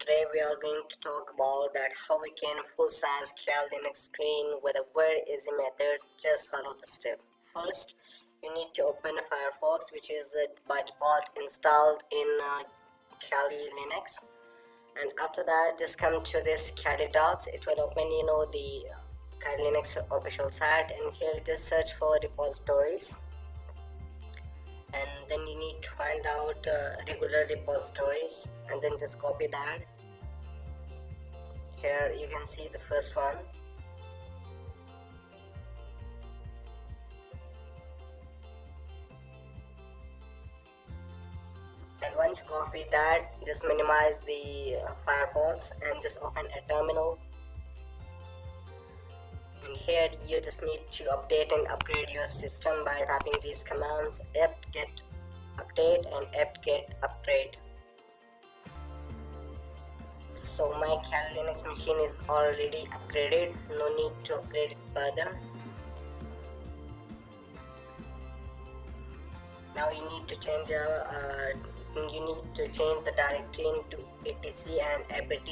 Today we are going to talk about that how we can full size Kali Linux screen with a very easy method. Just follow the step. First, you need to open a Firefox, which is by default installed in Kali Linux, and after that just come to this Kali docs. It will open the Kali Linux official site, and here just search for repositories, and then you need to find out regular repositories and then just copy that. Here you can see the first one, and once you copy that, just minimize the Firefox and just open a terminal. And here you just need to update and upgrade your system by typing these commands: apt-get update and apt-get upgrade. So my Kali Linux machine is already upgraded, no need to upgrade it further. Now you need to change the directory into etc and apt.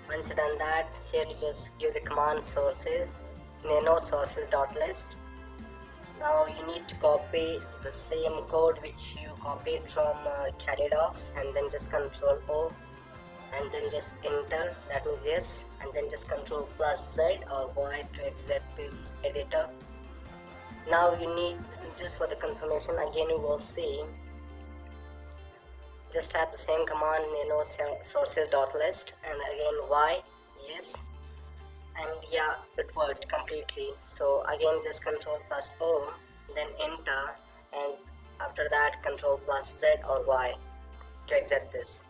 Once you done that, here you just give the command sources nano sources.list. Now you need to copy the same code which you copied from Kali docs, and then just Control O and then just enter, that means yes, and then just Control plus Z or Y to exit this editor. Now you need, just for the confirmation again you will see, just type the same command nano sources.list and again Y, yes, and yeah, it worked completely. So again just Control plus O, then enter, and after that Control plus Z or Y to exit this.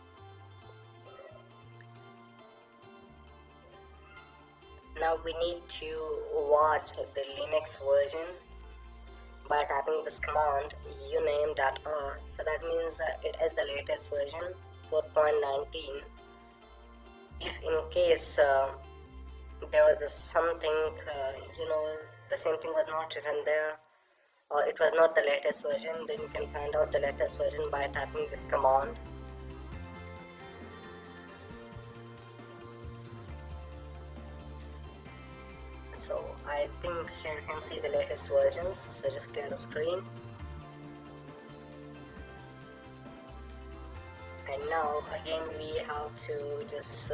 Now we need to watch the Linux version by typing this command uname.r. So that means it is the latest version 4.19. If in case there was something the same thing was not written there, or it was not the latest version, then you can find out the latest version by typing this command. So I think here you can see the latest versions, so just clear the screen. And now again we have to just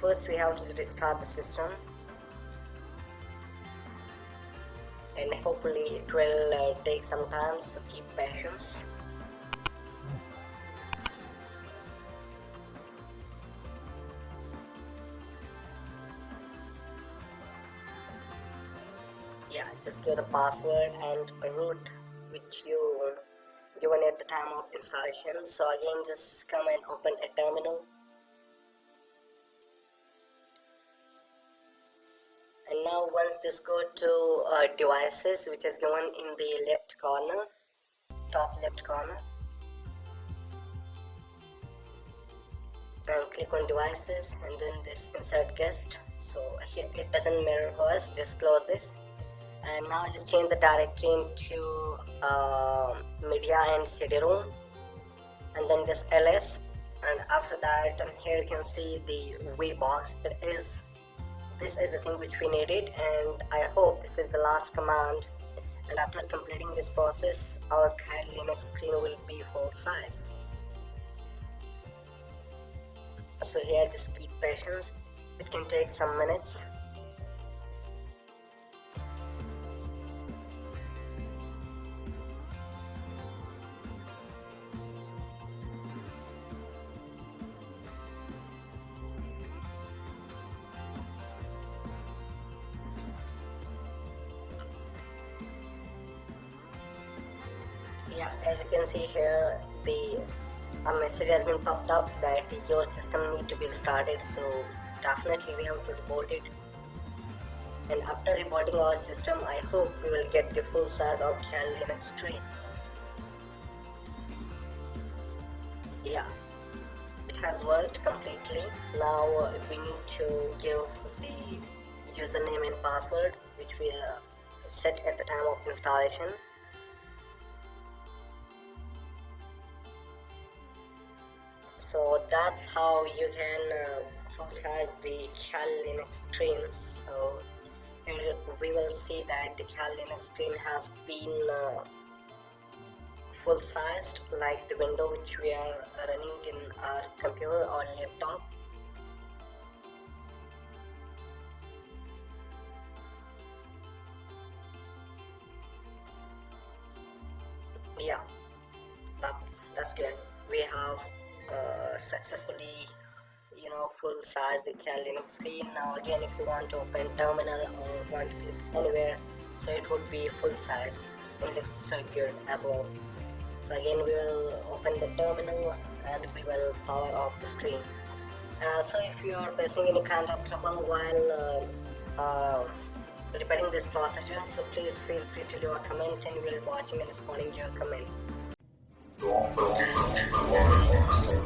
first we have to restart the system, and hopefully it will take some time, so keep patience. Yeah, just give the password and root which you given at the time of installation. So again just come and open a terminal, and now once just go to devices, which is given in the left corner, top left corner, and click on devices and then this insert guest. So here it doesn't mirror us, just close this, and now just change the directory into media and CD-ROM, and then just ls, and after that here you can see the VBox. This is the thing which we needed, and I hope this is the last command, and after completing this process our Kali Linux screen will be full size. So here just keep patience, it can take some minutes. Yeah, as you can see here, a message has been popped up that your system need to be restarted, so definitely we have to report it. And after reporting our system, I hope we will get the full size of Kali Linux screen. Yeah, it has worked completely. Now we need to give the username and password which we set at the time of installation. So that's how you can full size the Kali Linux screen. So here we will see that the Kali Linux screen has been full sized like the window which we are running in our computer or laptop. Yeah, that's good. We have successfully full size the Kali Linux screen. Now again, if you want to open terminal or want to click anywhere, so it would be full size. It looks so good as well. So again, we will open the terminal and we will power off the screen. And also, if you are facing any kind of trouble while repairing this procedure, so please feel free to leave a comment and we'll be watching and responding to your comment. Don't forget to